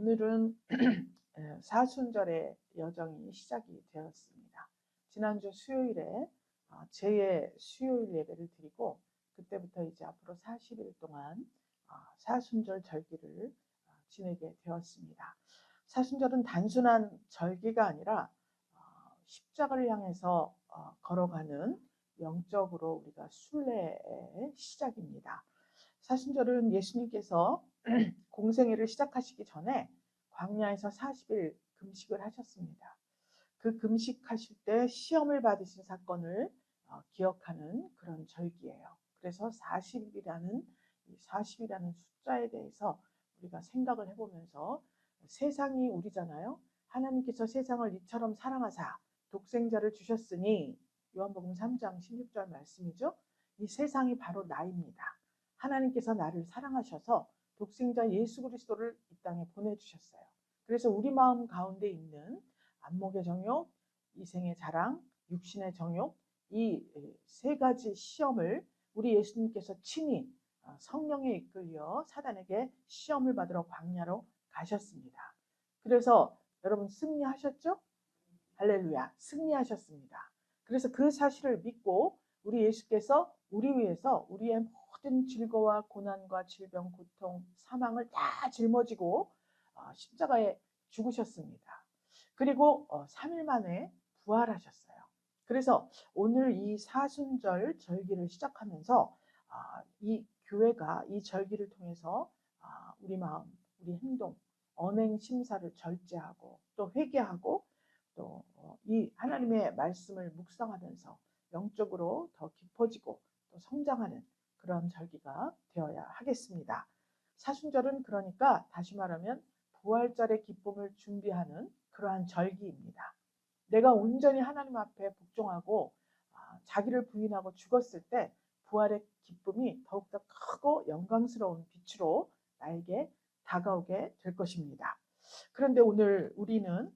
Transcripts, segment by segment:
오늘은 사순절의 여정이 시작이 되었습니다. 지난주 수요일에 제 수요일 예배를 드리고 그때부터 이제 앞으로 40일 동안 사순절 절기를 지내게 되었습니다. 사순절은 단순한 절기가 아니라 십자가를 향해서 걸어가는 영적으로 우리가 순례의 시작입니다. 사순절은 예수님께서 공생애를 시작하시기 전에 광야에서 40일 금식을 하셨습니다. 그 금식하실 때 시험을 받으신 사건을 기억하는 그런 절기예요. 그래서 40이라는 숫자에 대해서 우리가 생각을 해보면서 세상이 우리잖아요. 하나님께서 세상을 이처럼 사랑하사 독생자를 주셨으니 요한복음 3장 16절 말씀이죠. 이 세상이 바로 나입니다. 하나님께서 나를 사랑하셔서 독생자 예수 그리스도를 이 땅에 보내주셨어요. 그래서 우리 마음 가운데 있는 안목의 정욕, 이생의 자랑, 육신의 정욕, 이 세 가지 시험을 우리 예수님께서 친히 성령에 이끌려 사단에게 시험을 받으러 광야로 가셨습니다. 그래서 여러분 승리하셨죠? 할렐루야, 승리하셨습니다. 그래서 그 사실을 믿고 우리 예수께서 우리 위해서 우리의 모든 질거와 고난과 질병, 고통, 사망을 다 짊어지고 십자가에 죽으셨습니다. 그리고 3일 만에 부활하셨어요. 그래서 오늘 이 사순절 절기를 시작하면서 이 교회가 이 절기를 통해서 우리 마음, 우리 행동, 언행 심사를 절제하고 또 회개하고 또 이 하나님의 말씀을 묵상하면서 영적으로 더 깊어지고 또 성장하는 그런 절기가 되어야 하겠습니다. 사순절은 그러니까 다시 말하면 부활절의 기쁨을 준비하는 그러한 절기입니다. 내가 온전히 하나님 앞에 복종하고 자기를 부인하고 죽었을 때 부활의 기쁨이 더욱더 크고 영광스러운 빛으로 나에게 다가오게 될 것입니다. 그런데 오늘 우리는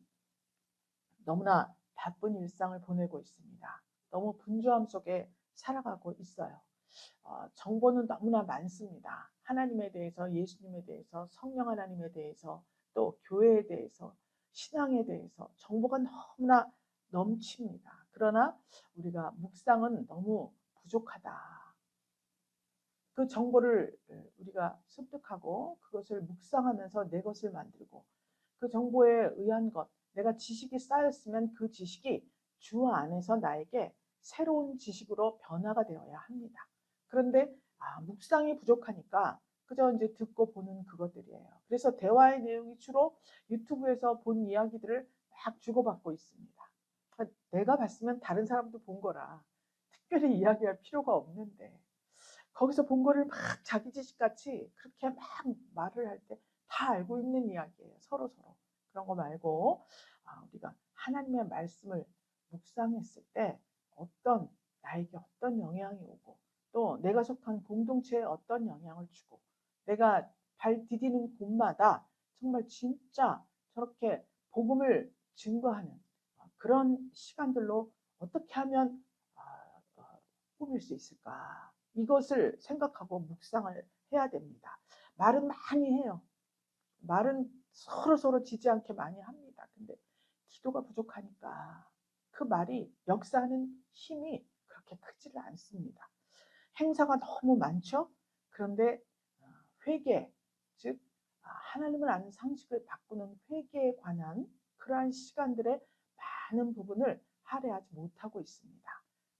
너무나 바쁜 일상을 보내고 있습니다. 너무 분주함 속에 살아가고 있어요. 정보는 너무나 많습니다. 하나님에 대해서, 예수님에 대해서, 성령 하나님에 대해서, 또 교회에 대해서, 신앙에 대해서 정보가 너무나 넘칩니다. 그러나 우리가 묵상은 너무 부족하다. 그 정보를 우리가 습득하고 그것을 묵상하면서 내 것을 만들고 그 정보에 의한 것, 내가 지식이 쌓였으면 그 지식이 주 안에서 나에게 새로운 지식으로 변화가 되어야 합니다. 그런데 묵상이 부족하니까 그저 이제 듣고 보는 그것들이에요. 그래서 대화의 내용이 주로 유튜브에서 본 이야기들을 막 주고받고 있습니다. 내가 봤으면 다른 사람도 본 거라 특별히 이야기할 필요가 없는데 거기서 본 거를 막 자기 지식같이 그렇게 막 말을 할 때 다 알고 있는 이야기예요. 서로. 그런 거 말고 우리가 하나님의 말씀을 묵상했을 때 나에게 어떤 영향이 오고 또 내가 속한 공동체에 어떤 영향을 주고 내가 발 디디는 곳마다 정말 진짜 저렇게 복음을 증거하는 그런 시간들로 어떻게 하면 꾸밀 수 있을까? 이것을 생각하고 묵상을 해야 됩니다. 말은 많이 해요. 말은 서로 지지 않게 많이 합니다. 근데 기도가 부족하니까 그 말이 역사하는 힘이 그렇게 크지를 않습니다. 행사가 너무 많죠? 그런데 회개, 즉 하나님을 아는 상식을 바꾸는 회개에 관한 그러한 시간들의 많은 부분을 할애하지 못하고 있습니다.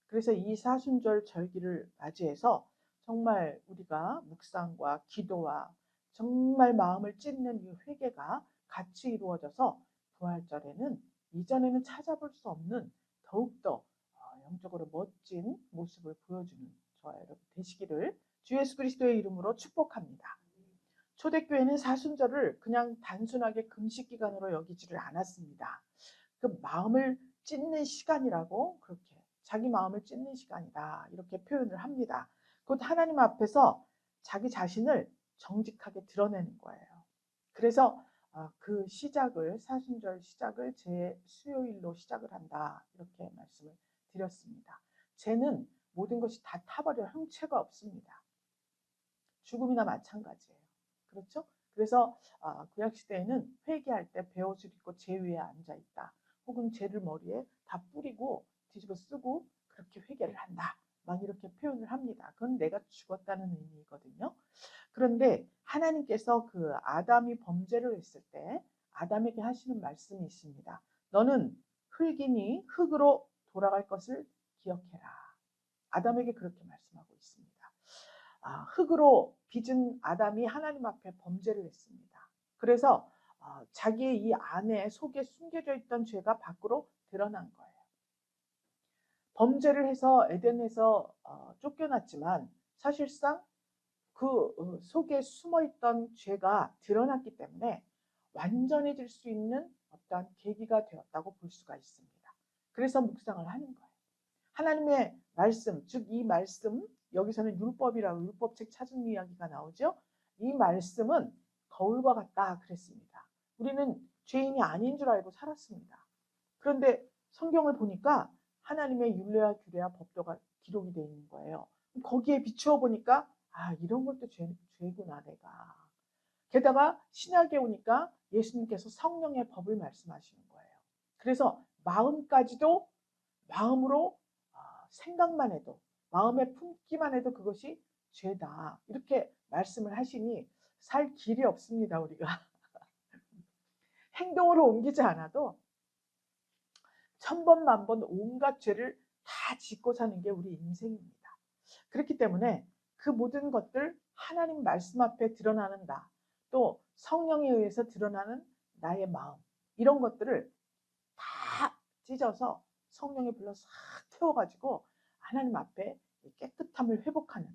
그래서 이 사순절 절기를 맞이해서 정말 우리가 묵상과 기도와 정말 마음을 찢는 이 회개가 같이 이루어져서 부활절에는 이전에는 찾아볼 수 없는 더욱더 영적으로 멋진 모습을 보여주는 저와 여러분 되시기를 주 예수 그리스도의 이름으로 축복합니다. 초대교회는 사순절을 그냥 단순하게 금식 기간으로 여기지를 않았습니다. 그 마음을 찢는 시간이라고 그렇게 자기 마음을 찢는 시간이다 이렇게 표현을 합니다. 곧 하나님 앞에서 자기 자신을 정직하게 드러내는 거예요. 그래서 그 사순절 시작을 제 수요일로 시작을 한다 이렇게 말씀을 드렸습니다. 죄는 모든 것이 다 타버려 형체가 없습니다. 죽음이나 마찬가지예요. 그렇죠? 그래서 구약 시대에는 회개할 때 베옷을 입고 제 위에 앉아 있다. 혹은 죄를 머리에 다 뿌리고 뒤집어 쓰고 그렇게 회개를 한다. 막 이렇게 표현을 합니다. 그건 내가 죽었다는 의미거든요. 그런데 하나님께서 그 아담이 범죄를 했을 때 아담에게 하시는 말씀이 있습니다. 너는 흙이니 흙으로 돌아갈 것을 기억해라. 아담에게 그렇게 말씀하고 있습니다. 흙으로 빚은 아담이 하나님 앞에 범죄를 했습니다. 그래서 자기의 이 안에 속에 숨겨져 있던 죄가 밖으로 드러난 거예요. 범죄를 해서 에덴에서 쫓겨났지만 사실상 그 속에 숨어있던 죄가 드러났기 때문에 완전해질 수 있는 어떤 계기가 되었다고 볼 수가 있습니다. 그래서 묵상을 하는 거예요. 하나님의 말씀, 즉 이 말씀, 여기서는 율법이라고 율법책 찾은 이야기가 나오죠. 이 말씀은 거울과 같다 그랬습니다. 우리는 죄인이 아닌 줄 알고 살았습니다. 그런데 성경을 보니까 하나님의 율례와 규례와 법도가 기록이 되어 있는 거예요. 거기에 비추어 보니까 이런 것도 죄구나 내가. 게다가 신약에 오니까 예수님께서 성령의 법을 말씀하시는 거예요. 그래서 마음까지도 마음으로 생각만 해도 마음에 품기만 해도 그것이 죄다. 이렇게 말씀을 하시니 살 길이 없습니다. 우리가. 행동으로 옮기지 않아도 천번 만번 온갖 죄를 다 짓고 사는 게 우리 인생입니다. 그렇기 때문에 그 모든 것들 하나님 말씀 앞에 드러나는 나, 또 성령에 의해서 드러나는 나의 마음, 이런 것들을 다 찢어서 성령에 불러 싹 태워가지고 하나님 앞에 깨끗함을 회복하는,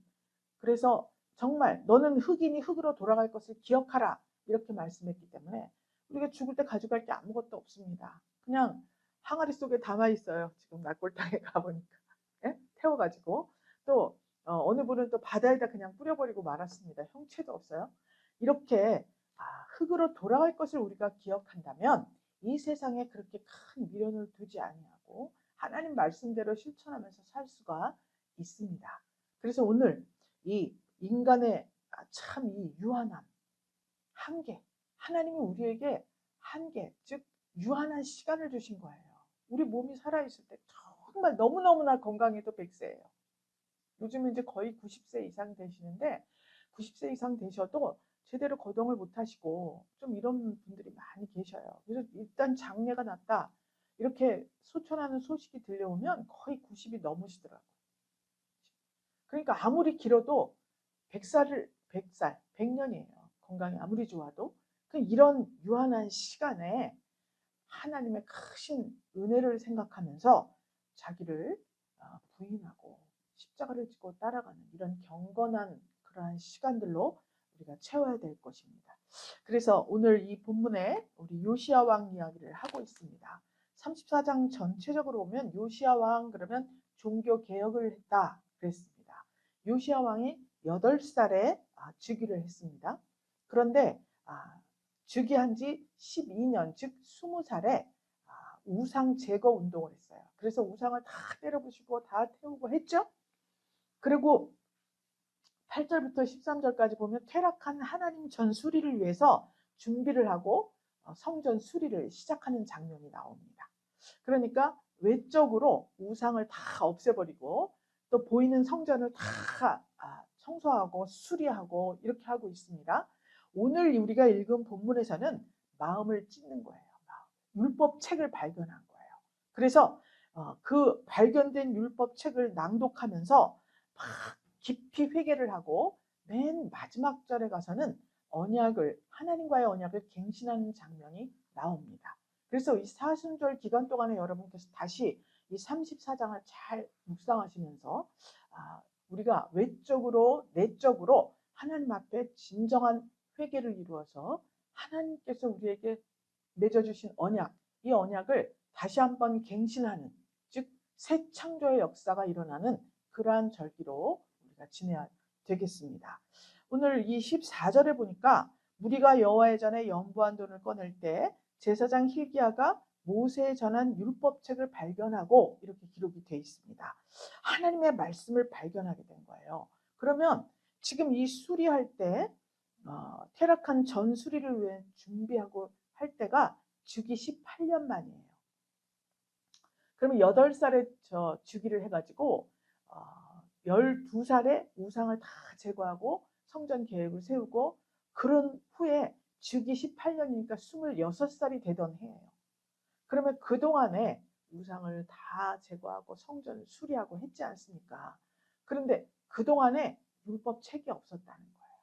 그래서 정말 너는 흙이니 흙으로 돌아갈 것을 기억하라 이렇게 말씀했기 때문에 우리가 죽을 때 가져갈 게 아무것도 없습니다. 그냥 항아리 속에 담아 있어요. 지금 낙골당에 가보니까 태워가지고 또 어느 분은 또 바다에다 그냥 뿌려버리고 말았습니다. 형체도 없어요. 이렇게 흙으로 돌아갈 것을 우리가 기억한다면 이 세상에 그렇게 큰 미련을 두지 아니하고 하나님 말씀대로 실천하면서 살 수가 있습니다. 그래서 오늘 이 인간의 참 이 유한함, 한계, 하나님이 우리에게 한계, 즉 유한한 시간을 주신 거예요. 우리 몸이 살아있을 때 정말 너무너무나 건강해도 100세예요. 요즘은 이제 거의 90세 이상 되시는데 90세 이상 되셔도 제대로 거동을 못 하시고 좀 이런 분들이 많이 계셔요. 그래서 일단 장례가 났다 이렇게 소천하는 소식이 들려오면 거의 90이 넘으시더라고요. 그러니까 아무리 길어도 100살, 100년이에요. 건강이 아무리 좋아도. 이런 유한한 시간에 하나님의 크신 은혜를 생각하면서 자기를 부인하고 십자가를 지고 따라가는 이런 경건한 그러한 시간들로 우리가 채워야 될 것입니다. 그래서 오늘 이 본문에 우리 요시야 왕 이야기를 하고 있습니다. 34장 전체적으로 보면 요시야 왕 그러면 종교 개혁을 했다 그랬습니다. 요시야 왕이 8살에 즉위를 했습니다. 그런데 즉위한 지 12년, 즉 20살에 우상 제거 운동을 했어요. 그래서 우상을 다 때려부시고 다 태우고 했죠. 그리고 8절부터 13절까지 보면 퇴락한 하나님 전 수리를 위해서 준비를 하고 성전 수리를 시작하는 장면이 나옵니다. 그러니까 외적으로 우상을 다 없애버리고 또 보이는 성전을 다 청소하고 수리하고 이렇게 하고 있습니다. 오늘 우리가 읽은 본문에서는 마음을 찢는 거예요. 율법책을 발견한 거예요. 그래서 그 발견된 율법책을 낭독하면서 막 깊이 회개를 하고 맨 마지막 절에 가서는 하나님과의 언약을 갱신하는 장면이 나옵니다. 그래서 이 사순절 기간 동안에 여러분께서 다시 이 34장을 잘 묵상하시면서 우리가 외적으로 내적으로 하나님 앞에 진정한 회개를 이루어서 하나님께서 우리에게 맺어주신 언약, 이 언약을 다시 한번 갱신하는, 즉 새 창조의 역사가 일어나는 그러한 절기로 우리가 지내야 되겠습니다. 오늘 이 14절에 보니까 무리가 여호와의 전에 연부한 돈을 꺼낼 때 제사장 hil기야가 모세에 전한 율법책을 발견하고 이렇게 기록이 되어 있습니다. 하나님의 말씀을 발견하게 된 거예요. 그러면 지금 이 수리할 때 퇴락한 전 수리를 위해 준비하고 할 때가 주기 18년 만이에요. 그러면 8살에 주기를 해가지고 12살에 우상을 다 제거하고 성전 계획을 세우고 그런 후에 주기 18년이니까 26살이 되던 해예요. 그러면 그동안에 우상을 다 제거하고 성전을 수리하고 했지 않습니까? 그런데 그동안에 율법책이 없었다는 거예요.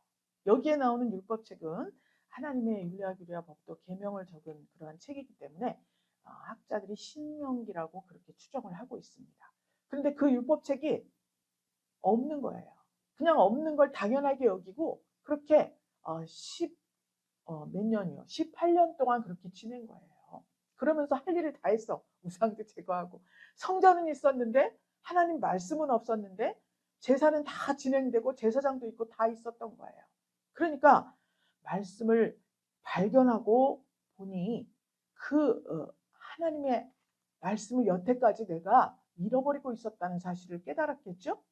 여기에 나오는 율법책은 하나님의 율례와 규례와 법도 계명을 적은 그러한 책이기 때문에 학자들이 신명기라고 그렇게 추정을 하고 있습니다. 그런데 그 율법책이 없는 거예요. 그냥 없는 걸 당연하게 여기고 그렇게 몇 년이요? 18년 동안 그렇게 지낸 거예요. 그러면서 할 일을 다 했어. 우상도 제거하고. 성전은 있었는데 하나님 말씀은 없었는데 제사는 다 진행되고 제사장도 있고 다 있었던 거예요. 그러니까 말씀을 발견하고 보니 하나님의 말씀을 여태까지 내가 잃어버리고 있었다는 사실을 깨달았겠죠?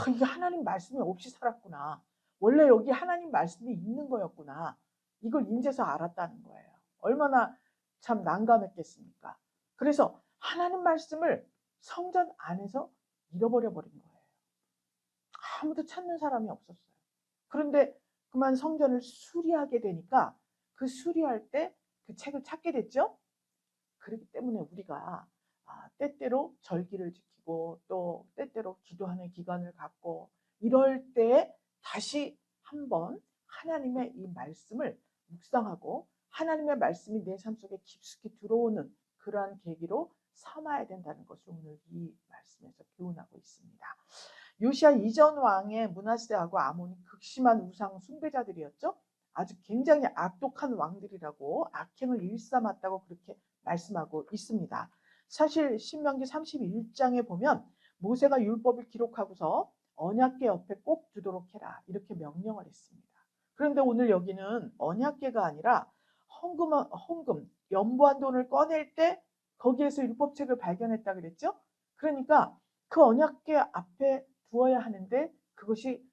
이게 하나님 말씀이 없이 살았구나. 원래 여기 하나님 말씀이 있는 거였구나. 이걸 인제서 알았다는 거예요. 얼마나 참 난감했겠습니까? 그래서 하나님 말씀을 성전 안에서 잃어버려 버린 거예요. 아무도 찾는 사람이 없었어요. 그런데 그만 성전을 수리하게 되니까 그 수리할 때 그 책을 찾게 됐죠. 그렇기 때문에 우리가 때때로 절기를 지키고 또 때때로 기도하는 기간을 갖고 이럴 때 다시 한번 하나님의 이 말씀을 묵상하고 하나님의 말씀이 내 삶 속에 깊숙이 들어오는 그러한 계기로 삼아야 된다는 것을 오늘 이 말씀에서 교훈하고 있습니다. 요시야 이전 왕의 므낫세하고 아몬이 극심한 우상 숭배자들이었죠. 아주 굉장히 악독한 왕들이라고 악행을 일삼았다고 그렇게 말씀하고 있습니다. 사실 신명기 31장에 보면 모세가 율법을 기록하고서 언약궤 옆에 꼭 두도록 해라 이렇게 명령을 했습니다. 그런데 오늘 여기는 언약궤가 아니라 헌금, 연보한 돈을 꺼낼 때 거기에서 율법책을 발견했다 그랬죠. 그러니까 그 언약궤 앞에 두어야 하는데 그것이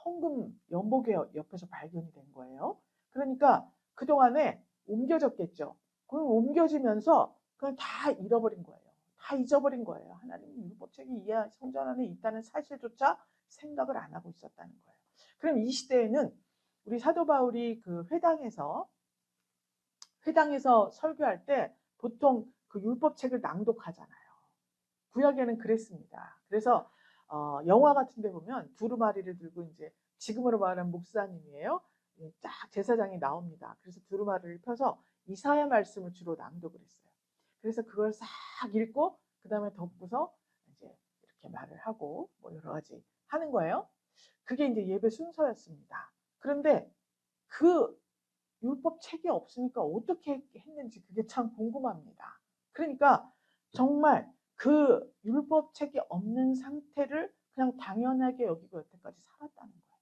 헌금 연보궤 옆에서 발견이 된 거예요. 그러니까 그동안에 옮겨졌겠죠. 그걸 옮겨지면서 그걸 다 잃어버린 거예요. 다 잊어버린 거예요. 하나님 율법책이 이 성전 안에 있다는 사실조차 생각을 안 하고 있었다는 거예요. 그럼 이 시대에는 우리 사도 바울이 그 회당에서 설교할 때 보통 그 율법책을 낭독하잖아요. 구약에는 그랬습니다. 그래서 영화 같은 데 보면 두루마리를 들고 이제 지금으로 말하면 목사님이에요. 쫙 제사장이 나옵니다. 그래서 두루마리를 펴서 이사야 말씀을 주로 낭독을 했어요. 그래서 그걸 싹 읽고 그 다음에 덮고서 이제 이렇게 말을 하고 뭐 여러 가지 하는 거예요. 그게 이제 예배 순서였습니다. 그런데 그 율법 책이 없으니까 어떻게 했는지 그게 참 궁금합니다. 그러니까 정말 그 율법 책이 없는 상태를 그냥 당연하게 여기고 여태까지 살았다는 거예요.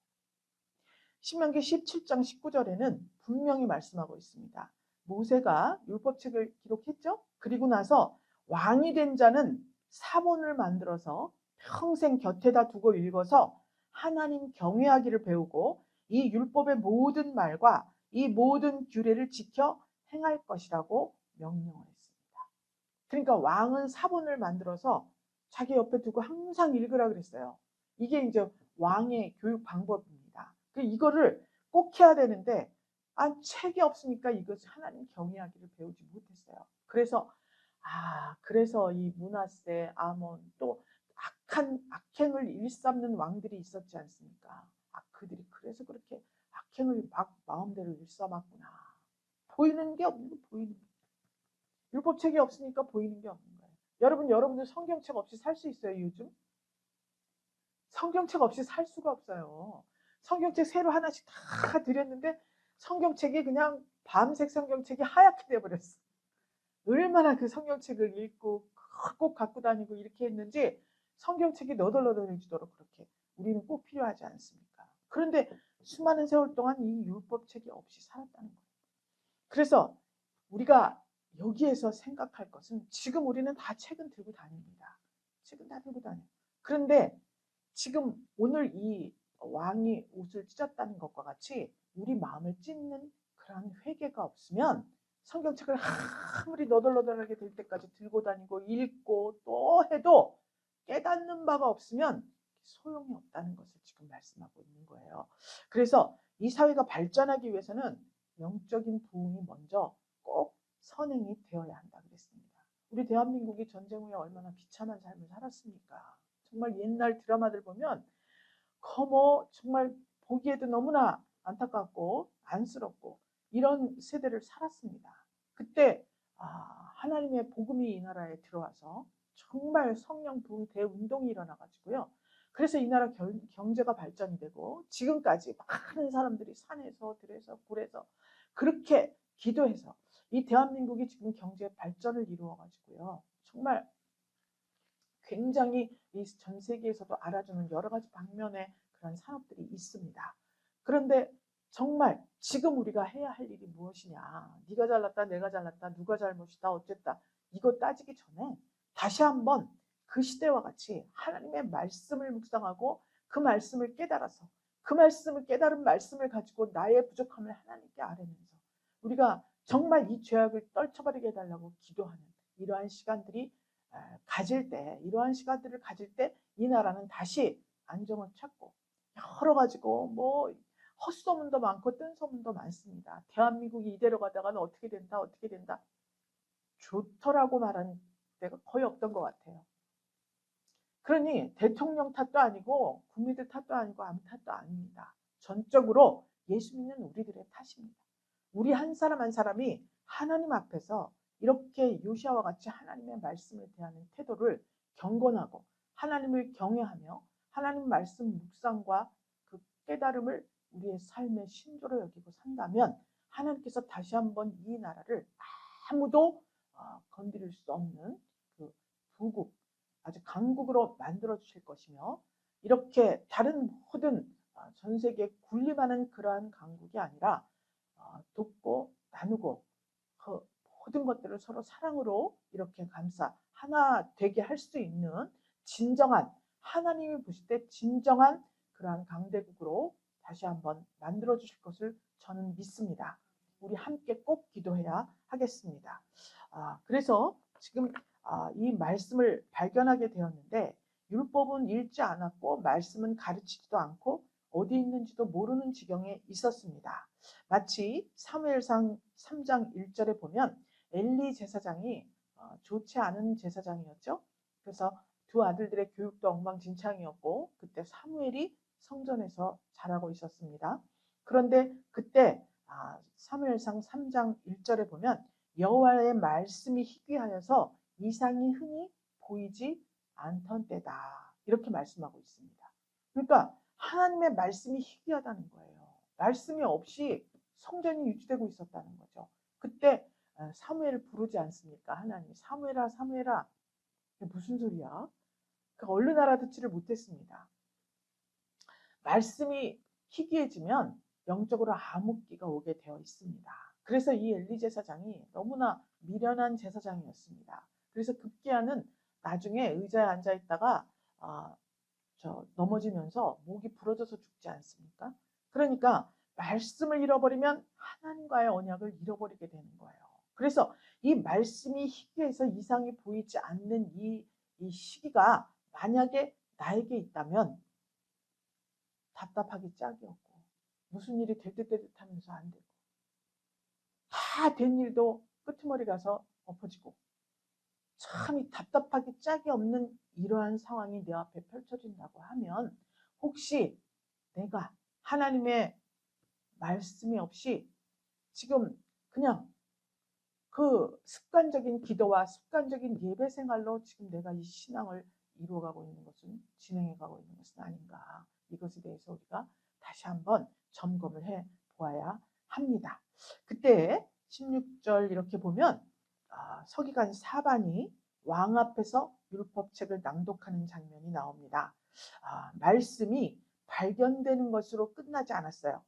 신명기 17장 19절에는 분명히 말씀하고 있습니다. 모세가 율법책을 기록했죠. 그리고 나서 왕이 된 자는 사본을 만들어서 평생 곁에다 두고 읽어서 하나님 경외하기를 배우고 이 율법의 모든 말과 이 모든 규례를 지켜 행할 것이라고 명령을 했습니다. 그러니까 왕은 사본을 만들어서 자기 옆에 두고 항상 읽으라 그랬어요. 이게 이제 왕의 교육 방법입니다. 이거를 꼭 해야 되는데 책이 없으니까 이것을 하나님 경외하기를 배우지 못했어요. 그래서 이 므낫세, 아몬 또 악행을 일삼는 왕들이 있었지 않습니까? 그들이 그래서 그렇게 악행을 막 마음대로 일삼았구나. 보이는 게 없는 거 보이는 게. 율법책이 없으니까 보이는 게 없는 거예요. 여러분들 성경책 없이 살 수 있어요, 요즘? 성경책 없이 살 수가 없어요. 성경책 새로 하나씩 다 드렸는데 성경책이 그냥 밤색 성경책이 하얗게 돼버렸어. 얼마나 그 성경책을 읽고 꼭 갖고 다니고 이렇게 했는지 성경책이 너덜너덜해지도록 그렇게 우리는 꼭 필요하지 않습니까? 그런데 수많은 세월 동안 이 율법책이 없이 살았다는 거예요. 그래서 우리가 여기에서 생각할 것은 지금 우리는 다 책은 들고 다닙니다. 책은 다 들고 다녀요. 그런데 지금 오늘 이 왕이 옷을 찢었다는 것과 같이 우리 마음을 찢는 그런 회개가 없으면 성경책을 아무리 너덜너덜하게 될 때까지 들고 다니고 읽고 또 해도 깨닫는 바가 없으면 소용이 없다는 것을 지금 말씀하고 있는 거예요. 그래서 이 사회가 발전하기 위해서는 영적인 부흥이 먼저 꼭 선행이 되어야 한다 그랬습니다. 우리 대한민국이 전쟁 후에 얼마나 비참한 삶을 살았습니까? 정말 옛날 드라마들 보면 정말 보기에도 너무나 안타깝고 안쓰럽고 이런 세대를 살았습니다. 그때 하나님의 복음이 이 나라에 들어와서 정말 성령 부흥 대운동이 일어나가지고요. 그래서 이 나라 경제가 발전이 되고 지금까지 많은 사람들이 산에서 들에서 굴에서 그렇게 기도해서 이 대한민국이 지금 경제 발전을 이루어가지고요. 정말 굉장히 이 전 세계에서도 알아주는 여러 가지 방면의 그런 산업들이 있습니다. 그런데 정말 지금 우리가 해야 할 일이 무엇이냐? 네가 잘났다, 내가 잘났다, 누가 잘못이다, 어쨌다 이거 따지기 전에 다시 한번 그 시대와 같이 하나님의 말씀을 묵상하고 그 말씀을 깨달아서 그 말씀을 깨달은 말씀을 가지고 나의 부족함을 하나님께 아뢰면서 우리가 정말 이 죄악을 떨쳐버리게 해달라고 기도하는 이러한 시간들이 이러한 시간들을 가질 때 이 나라는 다시 안정을 찾고 여러 가지고 뭐 헛소문도 많고 뜬소문도 많습니다. 대한민국이 이대로 가다가는 어떻게 된다 좋더라고 말하는 데가 거의 없던 것 같아요. 그러니 대통령 탓도 아니고 국민들 탓도 아니고 아무 탓도 아닙니다. 전적으로 예수 믿는 우리들의 탓입니다. 우리 한 사람 한 사람이 하나님 앞에서 이렇게 요시아와 같이 하나님의 말씀을 대하는 태도를 경건하고 하나님을 경외하며 하나님 말씀 묵상과 그 깨달음을 우리의 삶의 신조로 여기고 산다면 하나님께서 다시 한번 이 나라를 아무도 건드릴 수 없는 그 부국, 아주 강국으로 만들어 주실 것이며 이렇게 다른 모든 전 세계에 군림하는 그러한 강국이 아니라 돕고 나누고 그 모든 것들을 서로 사랑으로 이렇게 감싸 하나 되게 할 수 있는 진정한 하나님이 보실 때 진정한 그러한 강대국으로 다시 한번 만들어 주실 것을 저는 믿습니다. 우리 함께 꼭 기도해야 하겠습니다. 그래서 지금 이 말씀을 발견하게 되었는데 율법은 읽지 않았고 말씀은 가르치지도 않고 어디 있는지도 모르는 지경에 있었습니다. 마치 사무엘상 3장 1절에 보면 엘리 제사장이 좋지 않은 제사장이었죠. 그래서 두 아들들의 교육도 엉망진창이었고 그때 사무엘이 성전에서 자라고 있었습니다. 그런데 그때 사무엘상 3장 1절에 보면 여호와의 말씀이 희귀하여서 이상이 흔히 보이지 않던 때다. 이렇게 말씀하고 있습니다. 그러니까 하나님의 말씀이 희귀하다는 거예요. 말씀이 없이 성전이 유지되고 있었다는 거죠. 그때 사무엘을 부르지 않습니까? 하나님 사무엘아 사무엘아 무슨 소리야? 그러니까 얼른 알아듣지를 못했습니다. 말씀이 희귀해지면 영적으로 암흑기가 오게 되어 있습니다. 그래서 이 엘리 제사장이 너무나 미련한 제사장이었습니다. 그래서 급기야는 나중에 의자에 앉아 있다가 넘어지면서 목이 부러져서 죽지 않습니까? 그러니까 말씀을 잃어버리면 하나님과의 언약을 잃어버리게 되는 거예요. 그래서 이 말씀이 희귀해서 이상이 보이지 않는 이 시기가 만약에 나에게 있다면 답답하기 짝이 없고 무슨 일이 될 듯 하면서 안 되고 다 된 일도 끄트머리 가서 엎어지고 참 이 답답하기 짝이 없는 이러한 상황이 내 앞에 펼쳐진다고 하면 혹시 내가 하나님의 말씀이 없이 지금 그냥 그 습관적인 기도와 습관적인 예배 생활로 지금 내가 이 신앙을 이루어가고 있는 것은 진행해가고 있는 것은 아닌가 이것에 대해서 우리가 다시 한번 점검을 해 보아야 합니다. 그때 16절 이렇게 보면 서기관 사반이 왕 앞에서 율법책을 낭독하는 장면이 나옵니다. 말씀이 발견되는 것으로 끝나지 않았어요.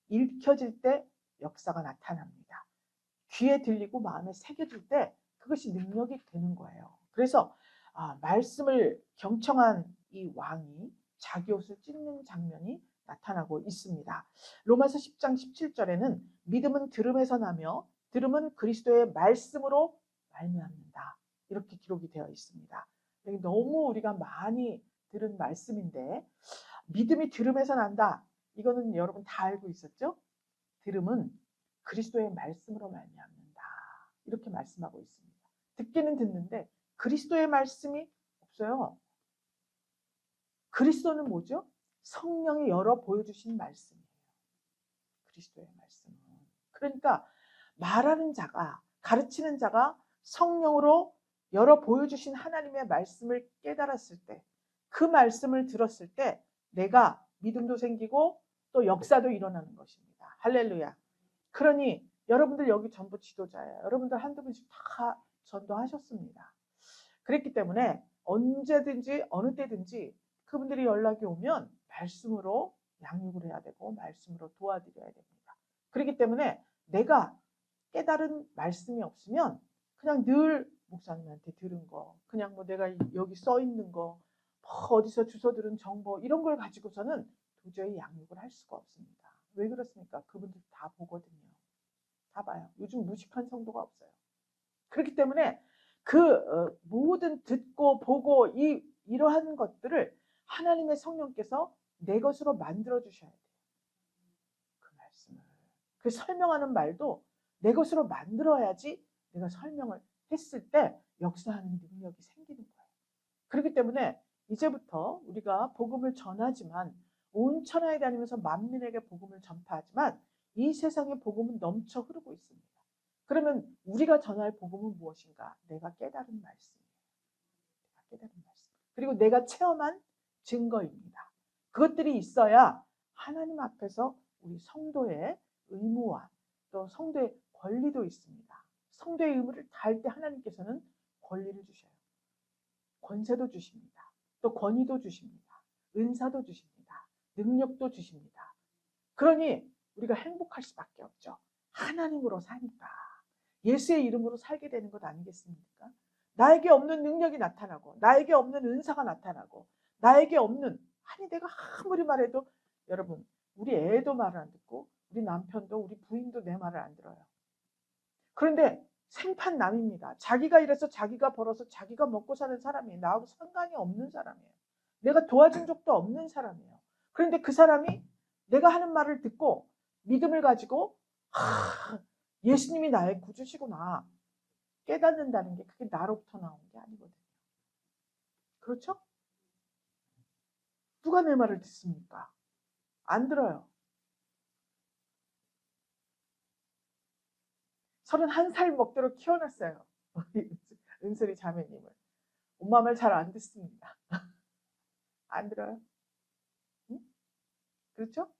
읽혀질 때 역사가 나타납니다. 귀에 들리고 마음에 새겨질 때 그것이 능력이 되는 거예요. 그래서 말씀을 경청한 이 왕이 자기 옷을 찢는 장면이 나타나고 있습니다. 로마서 10장 17절에는 믿음은 들음에서 나며 들음은 그리스도의 말씀으로 말미암는다. 이렇게 기록이 되어 있습니다. 너무 우리가 많이 들은 말씀인데 믿음이 들음에서 난다. 이거는 여러분 다 알고 있었죠? 들음은 그리스도의 말씀으로 말미암는다. 이렇게 말씀하고 있습니다. 듣기는 듣는데 그리스도의 말씀이 없어요. 그리스도는 뭐죠? 성령이 열어 보여주신 말씀이에요. 그리스도의 말씀은. 그러니까 말하는 자가, 가르치는 자가 성령으로 열어 보여주신 하나님의 말씀을 깨달았을 때, 그 말씀을 들었을 때 내가 믿음도 생기고 또 역사도 일어나는 것입니다. 할렐루야. 그러니 여러분들 여기 전부 지도자예요. 여러분들 한두 분씩 다 전도하셨습니다. 그랬기 때문에 언제든지 어느 때든지 그분들이 연락이 오면 말씀으로 양육을 해야 되고 말씀으로 도와드려야 됩니다. 그렇기 때문에 내가 깨달은 말씀이 없으면 그냥 늘 목사님한테 들은 거, 그냥 뭐 내가 여기 써 있는 거, 어디서 주워 들은 정보 이런 걸 가지고서는 도저히 양육을 할 수가 없습니다. 왜 그렇습니까? 그분들 다 보거든요. 다 봐요. 요즘 무식한 성도가 없어요. 그렇기 때문에 그 모든 듣고 보고 이러한 것들을 하나님의 성령께서 내 것으로 만들어 주셔야 돼요. 그 말씀을. 그 설명하는 말도 내 것으로 만들어야지 내가 설명을 했을 때 역사하는 능력이 생기는 거예요. 그렇기 때문에 이제부터 우리가 복음을 전하지만 온 천하에 다니면서 만민에게 복음을 전파하지만 이 세상에 복음은 넘쳐 흐르고 있습니다. 그러면 우리가 전할 복음은 무엇인가? 내가 깨달은 말씀이에요. 내가 깨달은 말씀. 그리고 내가 체험한 증거입니다. 그것들이 있어야 하나님 앞에서 우리 성도의 의무와 또 성도의 권리도 있습니다. 성도의 의무를 다할 때 하나님께서는 권리를 주셔요. 권세도 주십니다. 또 권위도 주십니다. 은사도 주십니다. 능력도 주십니다. 그러니 우리가 행복할 수밖에 없죠. 하나님으로 사니까. 예수의 이름으로 살게 되는 것 아니겠습니까? 나에게 없는 능력이 나타나고 나에게 없는 은사가 나타나고 나에게 없는, 아니 내가 아무리 말해도 여러분 우리 애도 말을 안 듣고 우리 남편도 우리 부인도 내 말을 안 들어요. 그런데 생판남입니다. 자기가 일해서 자기가 벌어서 자기가 먹고 사는 사람이에요. 나하고 상관이 없는 사람이에요. 내가 도와준 적도 없는 사람이에요. 그런데 그 사람이 내가 하는 말을 듣고 믿음을 가지고 예수님이 나의 구주시구나 깨닫는다는 게 그게 나로부터 나온 게 아니거든요. 그렇죠? 누가 내 말을 듣습니까? 안 들어요. 31살 먹도록 키워놨어요. 은솔이 자매님을. 엄마 말 잘 안 듣습니다. 안 들어요? 응? 그렇죠?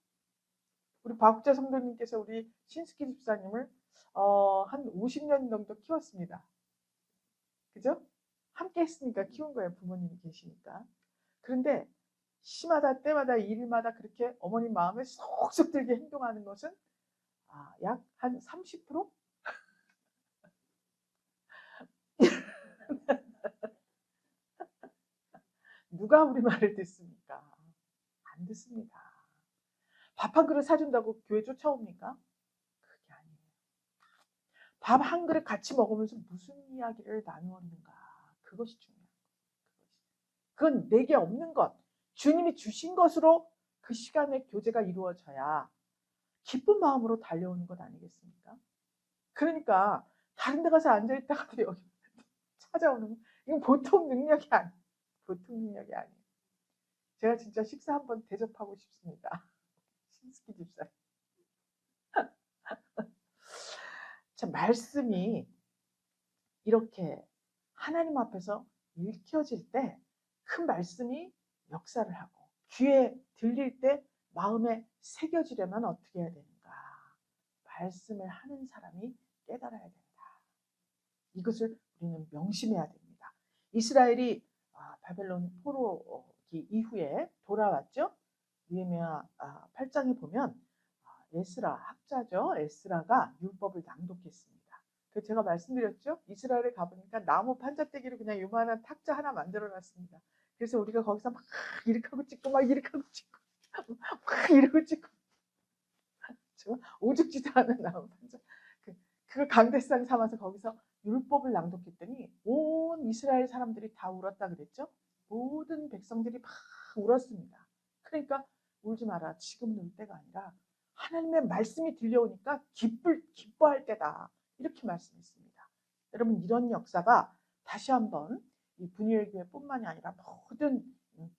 우리 박국자 성도님께서 우리 신스키 집사님을 한 50년 정도 키웠습니다. 그죠? 함께 했으니까 키운 거예요. 부모님이 계시니까. 그런데 시마다 때마다 일마다 그렇게 어머님 마음에 쏙쏙 들게 행동하는 것은 약 한 30%? 누가 우리 말을 듣습니까? 안 듣습니다. 밥 한 그릇 사준다고 교회 쫓아옵니까? 그게 아니에요. 밥 한 그릇 같이 먹으면서 무슨 이야기를 나누었는가? 그것이 중요한 거예요. 그건 내게 없는 것, 주님이 주신 것으로 그 시간에 교제가 이루어져야 기쁜 마음으로 달려오는 것 아니겠습니까? 그러니까 다른 데 가서 앉아있다가도 여기 찾아오는, 이건 보통 능력이 아니에요. 보통 능력이 아니에요. 제가 진짜 식사 한번 대접하고 싶습니다. 신스키 집사. 참 말씀이 이렇게 하나님 앞에서 읽혀질 때 그 말씀이 역사를 하고 귀에 들릴 때 마음에 새겨지려면 어떻게 해야 되는가? 말씀을 하는 사람이 깨달아야 된다. 이것을 우리는 명심해야 됩니다. 이스라엘이 바벨론 포로기 이후에 돌아왔죠. 느헤미야 8장에 보면 에스라 학자죠. 에스라가 율법을 낭독했습니다. 제가 말씀드렸죠. 이스라엘에 가보니까 나무 판자떼기로 그냥 요만한 탁자 하나 만들어놨습니다. 그래서 우리가 거기서 막 이렇게 하고 찍고 막 이렇게 하고 찍고 막 이러고 지금 오죽지도 않은 나무 판자. 그걸 강대상 삼아서 거기서 율법을 낭독했더니 온 이스라엘 사람들이 다 울었다 그랬죠. 모든 백성들이 막 울었습니다. 그러니까 울지 마라. 지금은 울 때가 아니라 하나님의 말씀이 들려오니까 기뻐할 때다. 이렇게 말씀했습니다. 여러분, 이런 역사가 다시 한번 이 분이엘 교회뿐만이 아니라 모든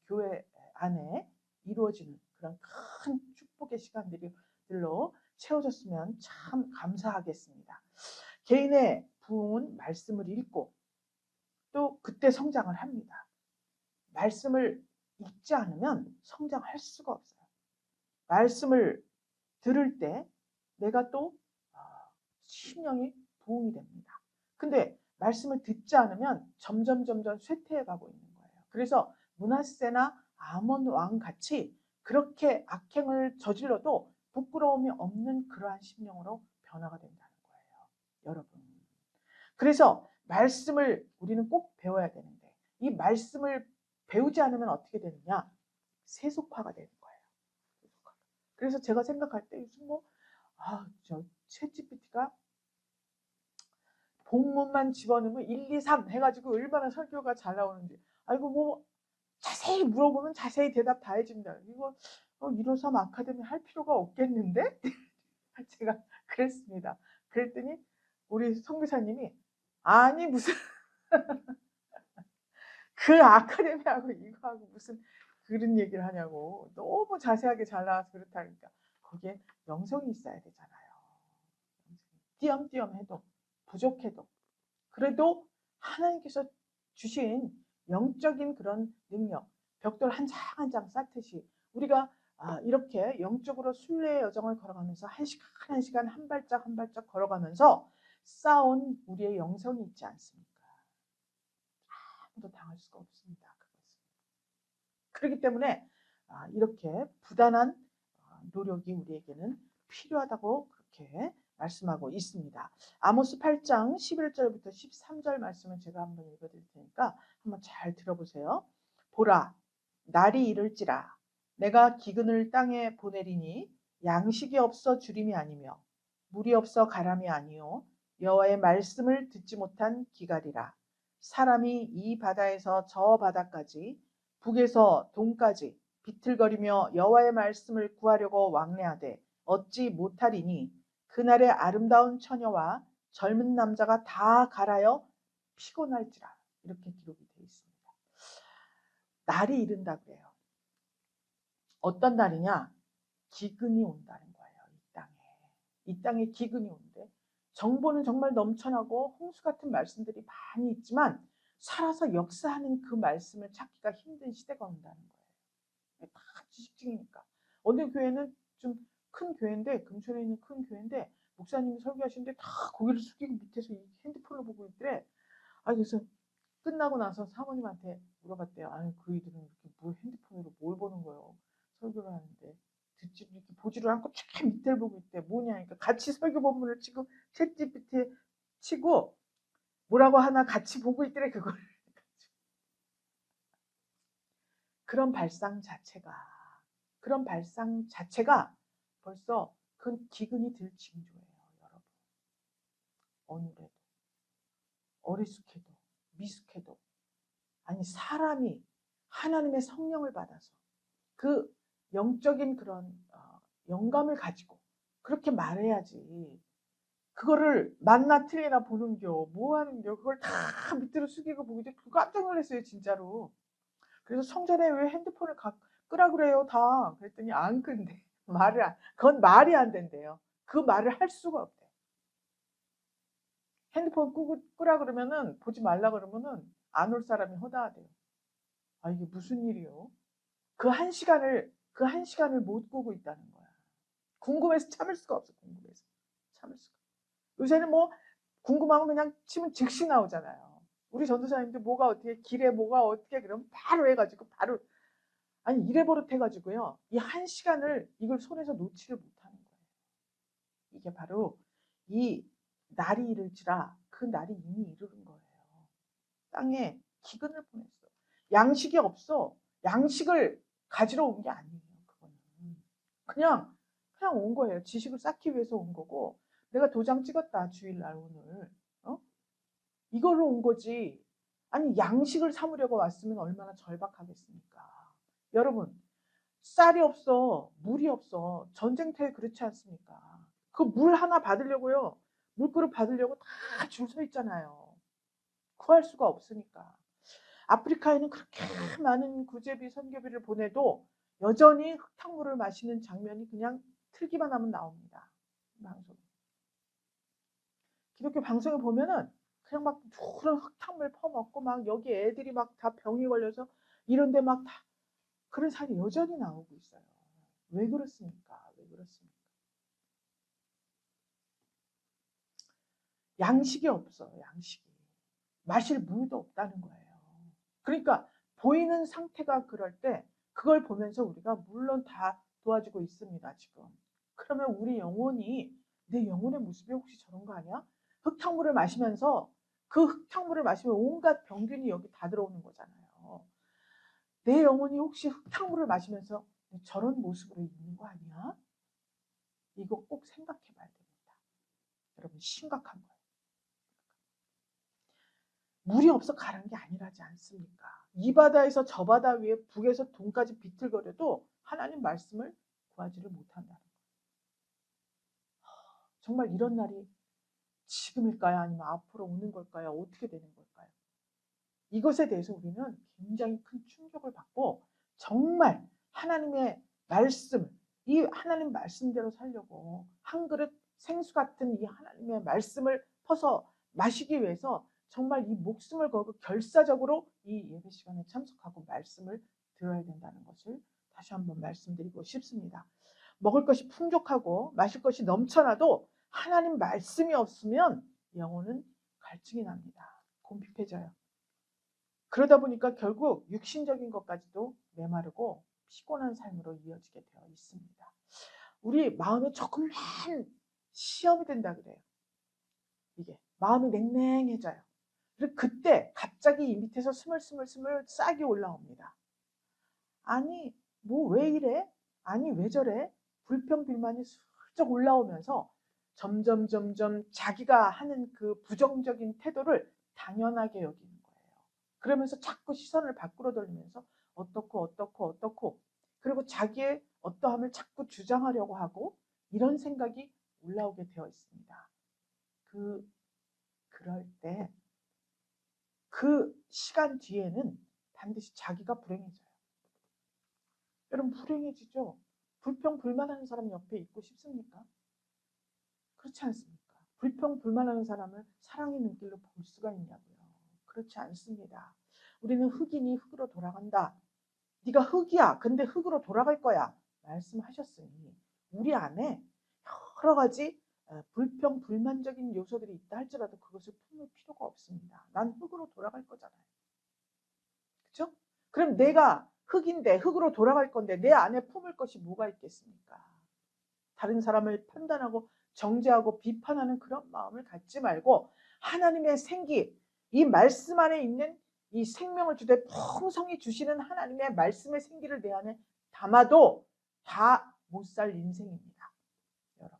교회 안에 이루어지는 그런 큰 축복의 시간들로 채워졌으면 참 감사하겠습니다. 개인의 부흥은 말씀을 읽고 또 그때 성장을 합니다. 말씀을 읽지 않으면 성장할 수가 없어요. 말씀을 들을 때 내가 또 심령이 부흥이 됩니다. 근데 말씀을 듣지 않으면 점점 쇠퇴해 가고 있는 거예요. 그래서 므낫세나 아몬 왕 같이 그렇게 악행을 저질러도 부끄러움이 없는 그러한 심령으로 변화가 된다는 거예요. 여러분. 그래서 말씀을 우리는 꼭 배워야 되는데 이 말씀을 배우지 않으면 어떻게 되느냐? 세속화가 되는 거예요. 그래서 제가 생각할 때 요즘 저 챗GPT가 본문만 집어넣으면 1, 2, 3 해가지고 얼마나 설교가 잘 나오는지. 아이고 자세히 물어보면 자세히 대답 다 해준다. 이거 153 아카데미 할 필요가 없겠는데? 제가 그랬습니다. 그랬더니 우리 선교사님이 아니 무슨 그 아카데미하고 이거하고 무슨 그런 얘기를 하냐고. 너무 자세하게 잘 나와서 그렇다니까. 거기에 영성이 있어야 되잖아요. 띄엄띄엄 해도 부족해도 그래도 하나님께서 주신 영적인 그런 능력, 벽돌 한 장 한 장 쌓듯이 우리가 이렇게 영적으로 순례의 여정을 걸어가면서 한 시간 한 시간 한 발짝 한 발짝 걸어가면서 쌓아온 우리의 영성이 있지 않습니까? 아무도 당할 수가 없습니다. 그렇기 때문에 이렇게 부단한 노력이 우리에게는 필요하다고 그렇게 말씀하고 있습니다. 아모스 8장 11절부터 13절 말씀을 제가 한번 읽어드릴 테니까 한번 잘 들어보세요. 보라, 날이 이를지라 내가 기근을 땅에 보내리니 양식이 없어 주림이 아니며 물이 없어 가람이 아니요 여호와의 말씀을 듣지 못한 기갈이라. 사람이 이 바다에서 저 바다까지 북에서 동까지 비틀거리며 여호와의 말씀을 구하려고 왕래하되 얻지 못하리니 그날의 아름다운 처녀와 젊은 남자가 다 갈아여 피곤할지라. 이렇게 기록이 되어 있습니다. 날이 이른다 그래요. 어떤 날이냐? 기근이 온다는 거예요. 이 땅에 기근이 오는데 정보는 정말 넘쳐나고 홍수 같은 말씀들이 많이 있지만 살아서 역사하는 그 말씀을 찾기가 힘든 시대가 온다는 거예요. 다 지식증이니까. 어느 교회는 좀 큰 교회인데, 금천에 있는 큰 교회인데 목사님이 설교하시는데 다 고개를 숙이고 밑에서 핸드폰을 보고 있더래. 그래서 끝나고 나서 사모님한테 물어봤대요. 그이들은 이렇게 핸드폰으로 뭘 보는 거예요? 설교를 하는데 듣지 이렇게 보지를 않고 쫙 밑에를 보고 있대. 뭐냐니까 같이 설교 본문을 치고 챗GPT 치고 뭐라고 하나 같이 보고 있더래 그걸. 그런 발상 자체가 벌써 그 기근이 들 징조예요, 여러분. 어느래도 어리숙해도 미숙해도 사람이 하나님의 성령을 받아서 그 영적인 그런 영감을 가지고 그렇게 말해야지. 그거를 맞나 틀리나 보는겨, 뭐 하는겨, 그걸 다 밑으로 숙이고 보고 이제 깜짝 놀랐어요, 진짜로. 그래서 성전에 왜 핸드폰을 끄라 그래요, 다. 그랬더니 안 끈대. 그건 말이 안 된대요. 그 말을 할 수가 없대. 핸드폰 끄라 그러면은, 보지 말라 그러면은 안 올 사람이 허다하대요. 이게 무슨 일이요? 그 한 시간을 못 보고 있다는 거야. 궁금해서 참을 수가 없어. 참을 수가. 요새는 궁금하면 그냥 치면 즉시 나오잖아요. 우리 전도사님들 길에 뭐가 어떻게 그러면 바로 해가지고 바로 이래 버릇해가지고요. 이 한 시간을 이걸 손에서 놓지를 못하는 거예요. 이게 바로 이 날이 이를지라 그 날이 이미 이르는 거예요. 땅에 기근을 보냈어. 양식이 없어. 양식을 가지러 온 게 아니에요. 그거는. 그냥 온 거예요. 지식을 쌓기 위해서 온 거고, 내가 도장 찍었다 주일날 오늘, 이걸로 온 거지. 아니 양식을 삼으려고 왔으면 얼마나 절박하겠습니까. 여러분, 쌀이 없어, 물이 없어. 전쟁터에 그렇지 않습니까? 그 물 하나 받으려고요, 물그릇 받으려고 다 줄 서 있잖아요. 구할 수가 없으니까. 아프리카에는 그렇게 많은 구제비, 선교비를 보내도 여전히 흙탕물을 마시는 장면이 그냥 틀기만 하면 나옵니다. 방송. 기독교 방송에 보면은 그냥 막 누런 흙탕물 퍼먹고 막 여기 애들이 막 다 병이 걸려서 이런데 막 다 그런 사람이 여전히 나오고 있어요. 왜 그렇습니까? 왜 그렇습니까? 양식이 없어요. 양식이. 마실 물도 없다는 거예요. 그러니까 보이는 상태가 그럴 때 그걸 보면서 우리가 물론 다 도와주고 있습니다. 지금. 그러면 우리 영혼이, 내 영혼의 모습이 혹시 저런 거 아니야? 흙탕물을 마시면서 그 흙탕물을 마시면 온갖 병균이 여기 다 들어오는 거잖아요. 내 영혼이 혹시 흙탕물을 마시면서 저런 모습으로 있는 거 아니야? 이거 꼭 생각해 봐야 됩니다. 여러분, 심각한 거예요. 물이 없어 가는 게 아니라지 않습니까? 이 바다에서 저 바다 위에 북에서 동까지 비틀거려도 하나님 말씀을 구하지를 못한다는 거예요. 정말 이런 날이 지금일까요? 아니면 앞으로 오는 걸까요? 어떻게 되는 걸까요? 이것에 대해서 우리는 굉장히 큰 충격을 받고 정말 하나님의 말씀, 이 하나님 말씀대로 살려고 한 그릇 생수 같은 이 하나님의 말씀을 퍼서 마시기 위해서 정말 이 목숨을 걸고 결사적으로 이 예배 시간에 참석하고 말씀을 들어야 된다는 것을 다시 한번 말씀드리고 싶습니다. 먹을 것이 풍족하고 마실 것이 넘쳐나도 하나님 말씀이 없으면 영혼은 갈증이 납니다. 곰핍해져요. 그러다 보니까 결국 육신적인 것까지도 메마르고 피곤한 삶으로 이어지게 되어 있습니다. 우리 마음에 조금만 시험이 된다 그래요. 이게 마음이 냉랭해져요. 그리고 그때 갑자기 이 밑에서 스물스물 싹이 올라옵니다. 아니 뭐 왜 이래? 아니 왜 저래? 불평불만이 슬쩍 올라오면서 점점 자기가 하는 그 부정적인 태도를 당연하게 여기는 거예요. 그러면서 자꾸 시선을 밖으로 돌리면서 어떻고 그리고 자기의 어떠함을 자꾸 주장하려고 하고 이런 생각이 올라오게 되어 있습니다. 그럴 때 그 시간 뒤에는 반드시 자기가 불행해져요. 여러분 불행해지죠? 불평불만하는 사람 옆에 있고 싶습니까? 그렇지 않습니까? 불평불만하는 사람을 사랑의 눈길로 볼 수가 있냐고요. 그렇지 않습니다. 우리는 흑인이 흑으로 돌아간다. 네가 흑이야. 근데 흑으로 돌아갈 거야. 말씀하셨으니 우리 안에 여러 가지 불평불만적인 요소들이 있다 할지라도 그것을 품을 필요가 없습니다. 난 흑으로 돌아갈 거잖아요. 그렇죠? 그럼 내가 흑인데 흑으로 돌아갈 건데 내 안에 품을 것이 뭐가 있겠습니까? 다른 사람을 판단하고 정죄하고 비판하는 그런 마음을 갖지 말고 하나님의 생기, 이 말씀 안에 있는 이 생명을 주되 풍성히 주시는 하나님의 말씀의 생기를 내 안에 담아도 다 못 살 인생입니다. 여러분.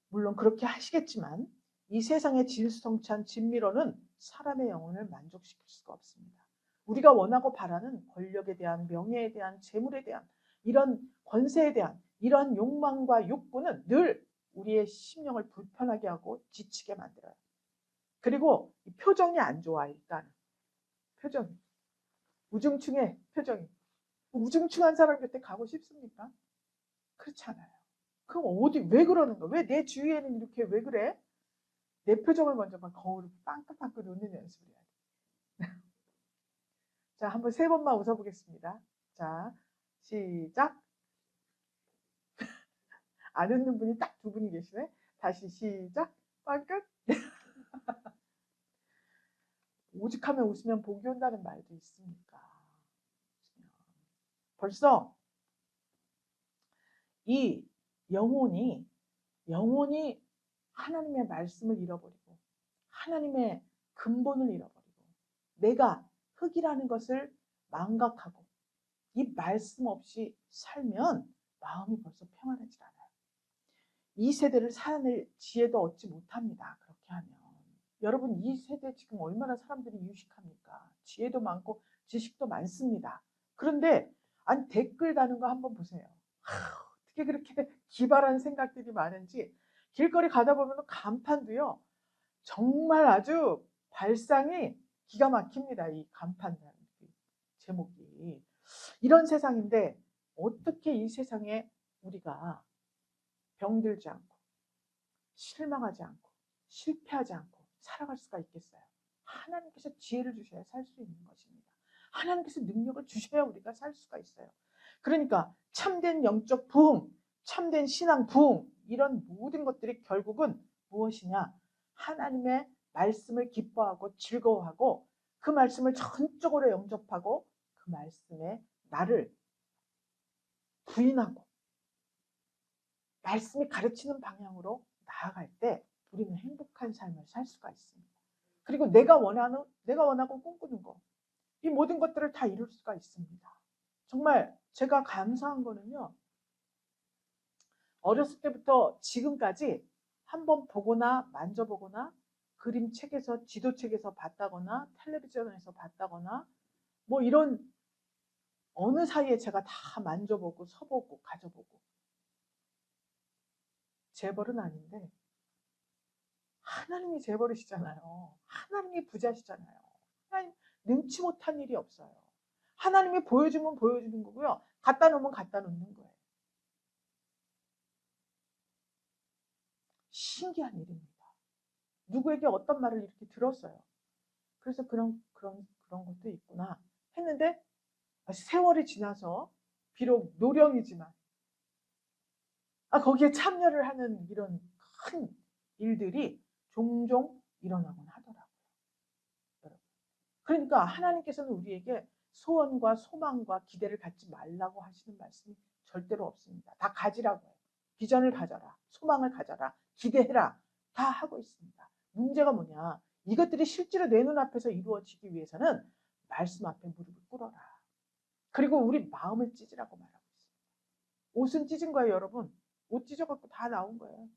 물론 그렇게 하시겠지만 이 세상의 진수성찬 진미로는 사람의 영혼을 만족시킬 수가 없습니다. 우리가 원하고 바라는 권력에 대한, 명예에 대한, 재물에 대한, 이런 권세에 대한 이런 욕망과 욕구는 늘 우리의 심령을 불편하게 하고 지치게 만들어요. 그리고 표정이 안 좋아. 일단 표정이 우중충해. 표정이 우중충한 사람 곁에 가고 싶습니까? 그렇지 않아요. 그럼 어디 왜 그러는 거야? 왜 내 주위에는 이렇게 왜 그래? 내 표정을 먼저 막 거울을 빵긋빵긋 웃는 연습을 해야 돼. 자, 한번 3번만 웃어보겠습니다. 자, 시작. 안 웃는 분이 딱 2분이 계시네. 다시 시작. 빵긋. 오죽하면 웃으면 복이 온다는 말도 있습니까? 벌써 이 영혼이 하나님의 말씀을 잃어버리고 하나님의 근본을 잃어버리고 내가 흙이라는 것을 망각하고 이 말씀 없이 살면 마음이 벌써 평안하지 않아요. 이 세대를 살아낼 지혜도 얻지 못합니다. 그렇게 하면. 여러분, 이 세대 지금 얼마나 사람들이 유식합니까? 지혜도 많고 지식도 많습니다. 그런데 아니 댓글 다는 거 한번 보세요. 어떻게 그렇게 기발한 생각들이 많은지. 길거리 가다 보면 간판도요. 정말 아주 발상이 기가 막힙니다. 이 간판 제목이. 이런 세상인데 어떻게 이 세상에 우리가 병들지 않고 실망하지 않고 실패하지 않고 살아갈 수가 있겠어요? 하나님께서 지혜를 주셔야 살 수 있는 것입니다. 하나님께서 능력을 주셔야 우리가 살 수가 있어요. 그러니까 참된 영적 부흥, 참된 신앙 부흥, 이런 모든 것들이 결국은 무엇이냐? 하나님의 말씀을 기뻐하고 즐거워하고 그 말씀을 전적으로 영접하고 그 말씀에 나를 부인하고 말씀이 가르치는 방향으로 나아갈 때 우리는 행복한 삶을 살 수가 있습니다. 그리고 내가 원하고 꿈꾸는 거, 이 모든 것들을 다 이룰 수가 있습니다. 정말 제가 감사한 거는요. 어렸을 때부터 지금까지 한번 보거나 만져보거나 그림책에서 지도책에서 봤다거나 텔레비전에서 봤다거나 뭐 이런 어느 사이에 제가 다 만져보고 서보고 가져보고 재벌은 아닌데 하나님이 재벌이시잖아요. 하나님이 부자시잖아요. 하나님 능치 못한 일이 없어요. 하나님이 보여주면 보여주는 거고요. 갖다 놓으면 갖다 놓는 거예요. 신기한 일입니다. 누구에게 어떤 말을 이렇게 들었어요. 그래서 그런 것도 있구나 했는데 세월이 지나서 비록 노령이지만 거기에 참여를 하는 이런 큰 일들이 종종 일어나곤 하더라고요. 여러분. 그러니까 하나님께서는 우리에게 소원과 소망과 기대를 갖지 말라고 하시는 말씀이 절대로 없습니다. 다 가지라고 해요. 비전을 가져라. 소망을 가져라. 기대해라. 다 하고 있습니다. 문제가 뭐냐. 이것들이 실제로 내 눈앞에서 이루어지기 위해서는 말씀 앞에 무릎을 꿇어라. 그리고 우리 마음을 찢으라고 말하고 있습니다. 옷은 찢은 거예요, 여러분. 옷 찢어갖고 다 나온 거예요.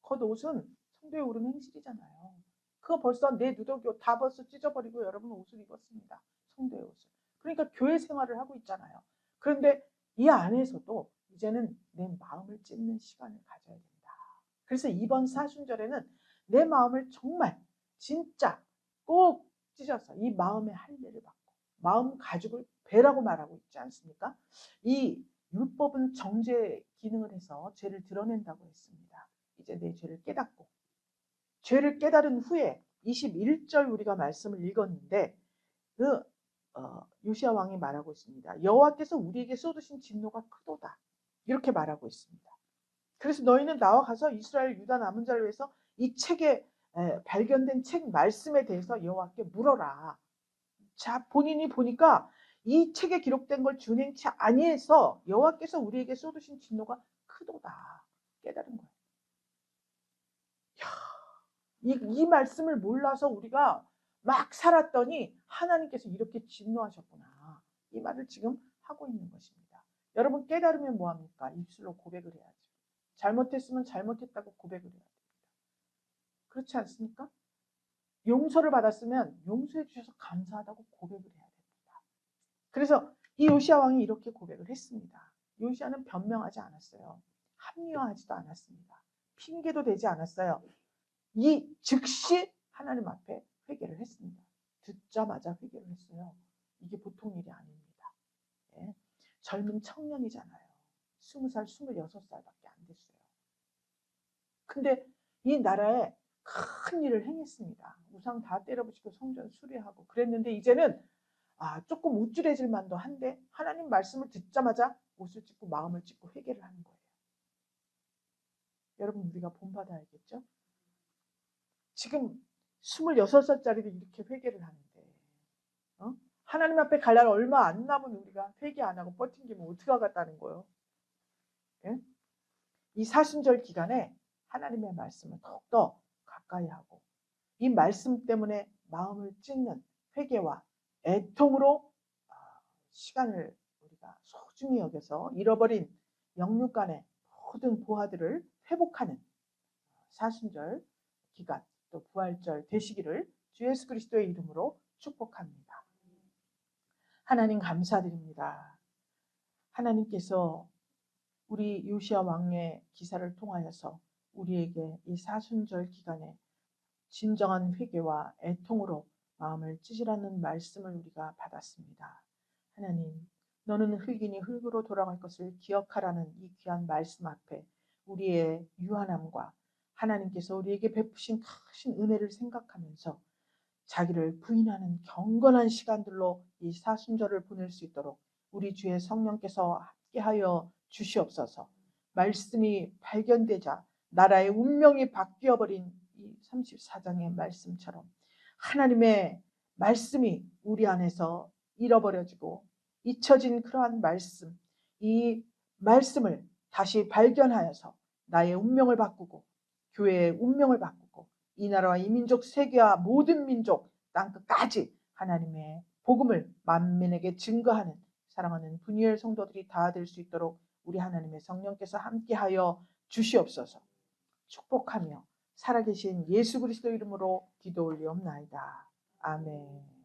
겉옷은 성도에 오른 행실이잖아요. 그거 벌써 내 누더기 옷 다 벌써 찢어버리고 여러분 옷을 입었습니다. 성도의 옷을. 그러니까 교회 생활을 하고 있잖아요. 그런데 이 안에서도 이제는 내 마음을 찢는 시간을 가져야 된다. 그래서 이번 사순절에는 내 마음을 정말 진짜 꼭 찢어서 이 마음의 할례를 받고 마음 가죽을 베라고 말하고 있지 않습니까? 이 율법은 정죄 기능을 해서 죄를 드러낸다고 했습니다. 이제 내 죄를 깨닫고 죄를 깨달은 후에 21절 우리가 말씀을 읽었는데 요시야 왕이 말하고 있습니다. 여호와께서 우리에게 쏟으신 진노가 크도다. 이렇게 말하고 있습니다. 그래서 너희는 나와 가서 이스라엘 유다 남은 자를 위해서 이 책에 발견된 책 말씀에 대해서 여호와께 물어라. 자, 본인이 보니까 이 책에 기록된 걸 준행치 아니해서 여호와께서 우리에게 쏟으신 진노가 크도다. 깨달은 거예요. 이 말씀을 몰라서 우리가 막 살았더니 하나님께서 이렇게 진노하셨구나. 이 말을 지금 하고 있는 것입니다. 여러분 깨달으면 뭐합니까? 입술로 고백을 해야죠. 잘못했으면 잘못했다고 고백을 해야 됩니다. 그렇지 않습니까? 용서를 받았으면 용서해 주셔서 감사하다고 고백을 해야 됩니다. 그래서 이 요시야 왕이 이렇게 고백을 했습니다. 요시야는 변명하지 않았어요. 합리화하지도 않았습니다. 핑계도 되지 않았어요. 이 즉시 하나님 앞에 회개를 했습니다. 듣자마자 회개를 했어요. 이게 보통 일이 아닙니다. 예. 젊은 청년이잖아요. 20살, 26살밖에 안 됐어요. 근데 이 나라에 큰 일을 행했습니다. 우상 다 때려부시고 성전 수리하고 그랬는데 이제는 조금 우쭐해질 만도 한데 하나님 말씀을 듣자마자 옷을 찢고 마음을 찢고 회개를 하는 거예요. 여러분 우리가 본받아야겠죠? 지금 26살짜리도 이렇게 회개를 하는데 하나님 앞에 갈 날 얼마 안 남은 우리가 회개 안 하고 버팅기면 어떻게 하겠다는 거예요? 예? 이 사순절 기간에 하나님의 말씀을 더욱더 가까이 하고 이 말씀 때문에 마음을 찢는 회개와 애통으로 시간을 우리가 우리가 소중히 여겨서 잃어버린 영육간의 모든 보화들을 회복하는 사순절 기간, 또 부활절 되시기를 주 예수 그리스도의 이름으로 축복합니다. 하나님 감사드립니다. 하나님께서 우리 요시야 왕의 기사를 통하여서 우리에게 이 사순절 기간에 진정한 회개와 애통으로 마음을 찢으라는 말씀을 우리가 받았습니다. 하나님, 너는 흙이니 흙으로 돌아갈 것을 기억하라는 이 귀한 말씀 앞에 우리의 유한함과 하나님께서 우리에게 베푸신 크신 은혜를 생각하면서 자기를 부인하는 경건한 시간들로 이 사순절을 보낼 수 있도록 우리 주의 성령께서 함께하여 주시옵소서. 말씀이 발견되자 나라의 운명이 바뀌어버린 이 34장의 말씀처럼 하나님의 말씀이 우리 안에서 잃어버려지고 잊혀진 그러한 말씀, 이 말씀을 다시 발견하여서 나의 운명을 바꾸고 교회의 운명을 바꾸고 이 나라와 이 민족 세계와 모든 민족 땅끝까지 하나님의 복음을 만민에게 증거하는 사랑하는 분이엘 성도들이 다 될 수 있도록 우리 하나님의 성령께서 함께하여 주시옵소서. 축복하며 살아계신 예수 그리스도 이름으로 기도 올리옵나이다. 아멘.